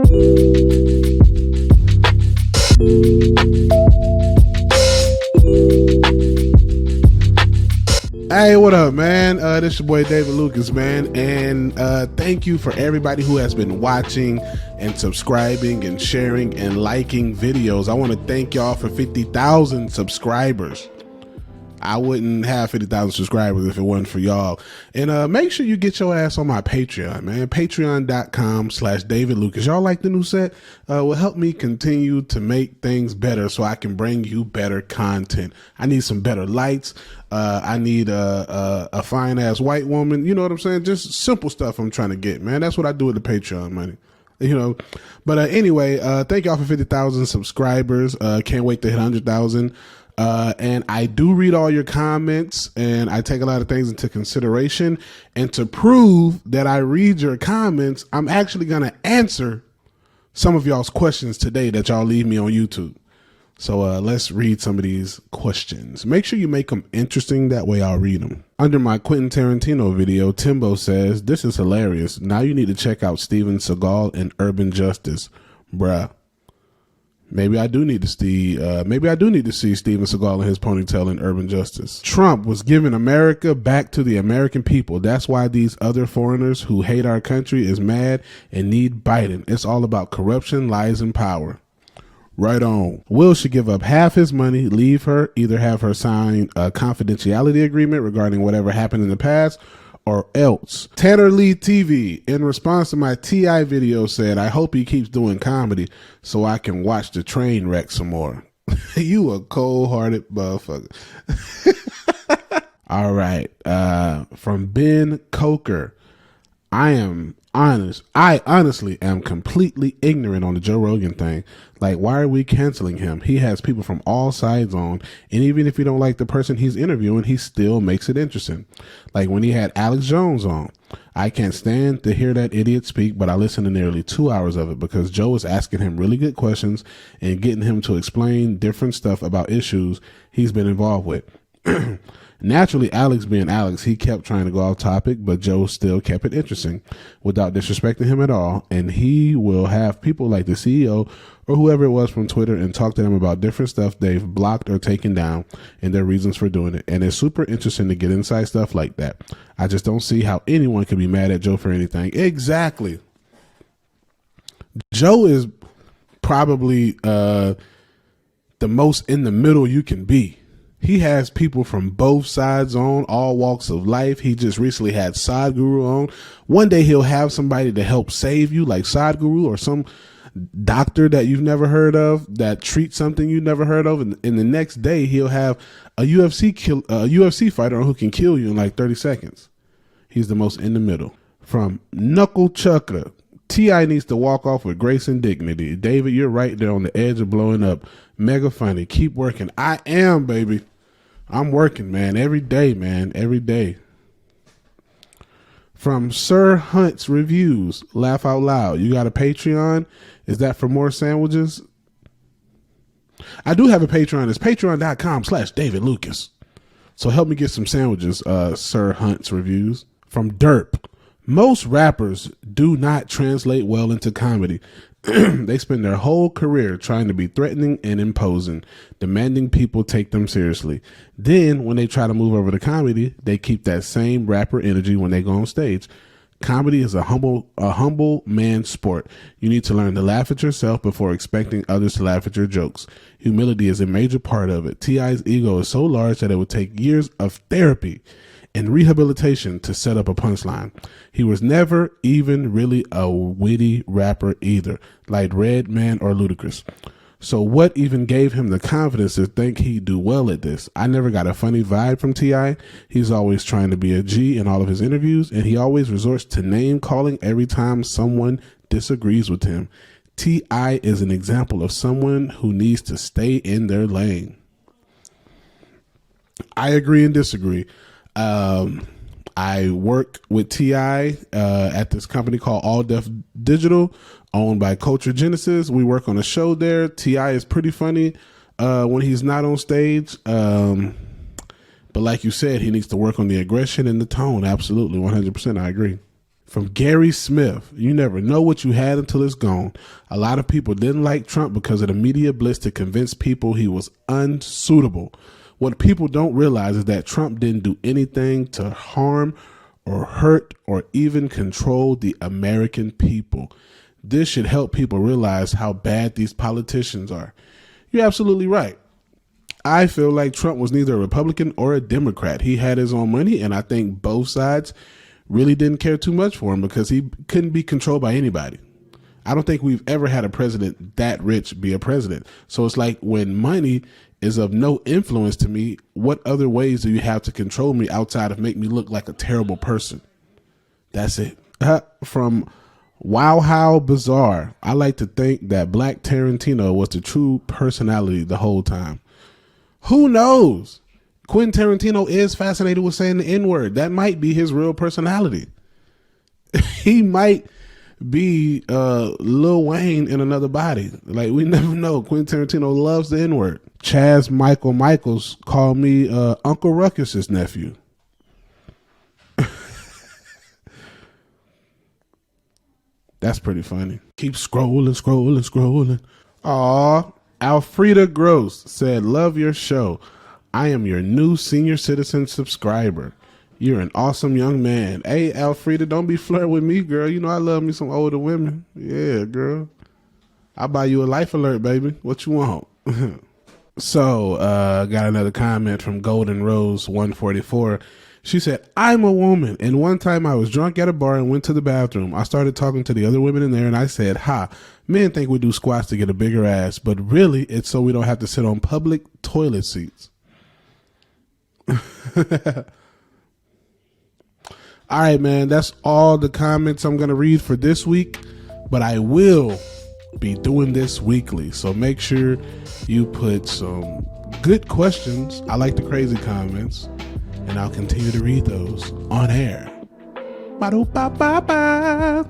Hey, what up, man? This your boy David Lucas, man, and thank you for everybody who has been watching and subscribing and sharing and liking videos. I want to thank y'all for 50,000 subscribers. I wouldn't have 50,000 subscribers if it wasn't for y'all. And make sure you get your ass on my Patreon, man. Patreon.com/David Lucas. Y'all like the new set? Will help me continue to make things better so I can bring you better content. I need some better lights. I need a fine ass white woman. You know what I'm saying? Just simple stuff I'm trying to get, man. That's what I do with the Patreon money. You know, but anyway, thank y'all for 50,000 subscribers. Can't wait to hit 100,000. And I do read all your comments and I take a lot of things into consideration. And to prove that I read your comments, I'm actually going to answer some of y'all's questions today that y'all leave me on YouTube. So let's read some of these questions. Make sure you make them interesting. That way I'll read them. Under my Quentin Tarantino video, Timbo says, "This is hilarious. Now you need to check out Steven Seagal and Urban Justice." Bruh. Maybe I do need to see Steven Seagal and his ponytail in Urban Justice. Trump was giving America back to the American people. That's why these other foreigners who hate our country is mad and need Biden. It's all about corruption, lies, and power. Right on. Will should give up half his money, leave her, either have her sign a confidentiality agreement regarding whatever happened in the past, or else. Tanner Lee TV, in response to my T.I. video, said, "I hope he keeps doing comedy so I can watch the train wreck some more." You a cold-hearted motherfucker. All right. From Ben Coker, I honestly am completely ignorant on the Joe Rogan thing. Like, why are we canceling him? He has people from all sides on, and even if you don't like the person he's interviewing, he still makes it interesting. Like when he had Alex Jones on. I can't stand to hear that idiot speak, but I listened to nearly 2 hours of it because Joe was asking him really good questions and getting him to explain different stuff about issues he's been involved with. Naturally, Alex being Alex, he kept trying to go off topic, but Joe still kept it interesting without disrespecting him at all. And he will have people like the CEO or whoever it was from Twitter and talk to them about different stuff they've blocked or taken down and their reasons for doing it. And it's super interesting to get inside stuff like that. I just don't see how anyone could be mad at Joe for anything. Exactly. Joe is probably the most in the middle you can be. He has people from both sides on, all walks of life. He just recently had Sadhguru on. One day he'll have somebody to help save you, like Sadhguru or some doctor that you've never heard of that treats something you've never heard of. And the next day he'll have a UFC fighter who can kill you in like 30 seconds. He's the most in the middle. From Knuckle Chucker, T.I. needs to walk off with grace and dignity. David, you're right there on the edge of blowing up. Mega funny. Keep working. I am, baby. I'm working, man. Every day, man. Every day. From Sir Hunt's Reviews, laugh out loud. You got a Patreon? Is that for more sandwiches? I do have a Patreon. It's patreon.com/David Lucas. So help me get some sandwiches, Sir Hunt's Reviews. From Derp. Most rappers do not translate well into comedy. They spend their whole career trying to be threatening and imposing, demanding people take them seriously. Then when they try to move over to comedy, they keep that same rapper energy when they go on stage. Comedy is a humble man's sport. You need to learn to laugh at yourself before expecting others to laugh at your jokes. Humility is a major part of it. T.I.'s ego is so large that it would take years of therapy and rehabilitation to set up a punchline. He was never even really a witty rapper either, like Redman or Ludacris. So what even gave him the confidence to think he'd do well at this? I never got a funny vibe from T.I. He's always trying to be a G in all of his interviews, and he always resorts to name calling every time someone disagrees with him. T.I. is an example of someone who needs to stay in their lane. I agree and disagree. I work with T.I. At this company called All Def Digital, owned by Culture Genesis. We work on a show there. T.I. is pretty funny when he's not on stage. But like you said, he needs to work on the aggression and the tone. Absolutely, 100%. I agree. From Gary Smith, you never know what you had until it's gone. A lot of people didn't like Trump because of the media blitz to convince people he was unsuitable. What people don't realize is that Trump didn't do anything to harm or hurt or even control the American people. This should help people realize how bad these politicians are. You're absolutely right. I feel like Trump was neither a Republican or a Democrat. He had his own money, and I think both sides really didn't care too much for him because he couldn't be controlled by anybody. I don't think we've ever had a president that rich be a president. So it's like, when money is of no influence to me, what other ways do you have to control me outside of make me look like a terrible person? That's it. From Wow How Bizarre, I like to think that Black Tarantino was the true personality the whole time. Who knows? Quentin Tarantino is fascinated with saying the N-word. That might be his real personality. He might be Lil Wayne in another body. Like, we never know. Quentin Tarantino loves the N-word. Chaz Michael Michaels called me Uncle Ruckus's nephew. That's pretty funny. Keep scrolling. Aw, Alfreda Gross said, love your show. I am your new senior citizen subscriber. You're an awesome young man. Hey, Alfreda, don't be flirting with me, girl. You know I love me some older women. Yeah, girl. I'll buy you a life alert, baby. What you want? So, got another comment from Golden Rose 144. She said, I'm a woman, and one time I was drunk at a bar and went to the bathroom. I started talking to the other women in there, and I said, men think we do squats to get a bigger ass, but really it's so we don't have to sit on public toilet seats. All right, man, that's all the comments I'm going to read for this week, but I will be doing this weekly. So make sure you put some good questions. I like the crazy comments, and I'll continue to read those on air. Ba-do-ba-ba-ba.